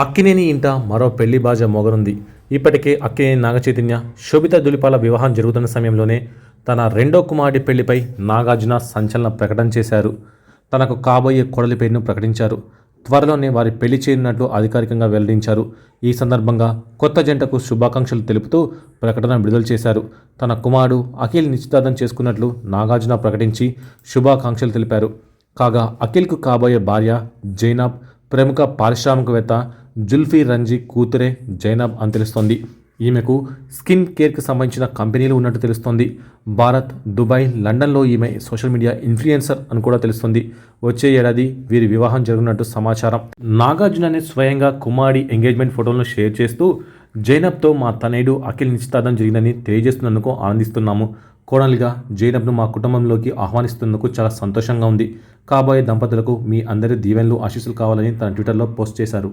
అక్కినేని ఇంట మరో పెళ్లి బాజ మోగనుంది. ఇప్పటికే అక్కినేని నాగచైతన్య, శోభిత ధూళిపాల వివాహం జరుగుతున్న సమయంలోనే తన రెండో కుమారుడి పెళ్లిపై నాగార్జున సంచలన ప్రకటన చేశారు. తనకు కాబోయే కోడలి పేరును ప్రకటించారు. త్వరలోనే వారి పెళ్లి చేయనున్నట్లు అధికారికంగా వెల్లడించారు. ఈ సందర్భంగా కొత్త జంటకు శుభాకాంక్షలు తెలుపుతూ ప్రకటన విడుదల చేశారు. తన కుమారుడు అఖిల్ నిశ్చితార్థం చేసుకున్నట్లు నాగార్జున ప్రకటించి శుభాకాంక్షలు తెలిపారు. కాగా అఖిల్కు కాబోయే భార్య జైనబ్ ప్రముఖ పారిశ్రామికవేత్త జుల్ఫీ రంజీ కూతురే జైనబ్ అని తెలుస్తోంది. ఈమెకు స్కిన్ కేర్కి సంబంధించిన కంపెనీలు ఉన్నట్టు తెలుస్తోంది. భారత్, దుబాయ్, లండన్లో ఈమె సోషల్ మీడియా ఇన్ఫ్లుయెన్సర్ అని కూడా తెలుస్తుంది. వచ్చే ఏడాది వీరి వివాహం జరుగుతున్నట్టు సమాచారం. నాగార్జుననే స్వయంగా కుమారుడి ఎంగేజ్మెంట్ ఫోటోలను షేర్ చేస్తూ జైనబ్తో మా తనయుడు అఖిల్ నిశ్చితార్థం జరిగిందని తెలియజేస్తున్నందుకు ఆనందిస్తున్నాము. కోడలిగా జైనబ్ను మా కుటుంబంలోకి ఆహ్వానిస్తున్నందుకు చాలా సంతోషంగా ఉంది. కాబోయే దంపతులకు మీ అందరి దీవెనలు, ఆశీస్సులు కావాలని తన ట్విట్టర్లో పోస్ట్ చేశారు.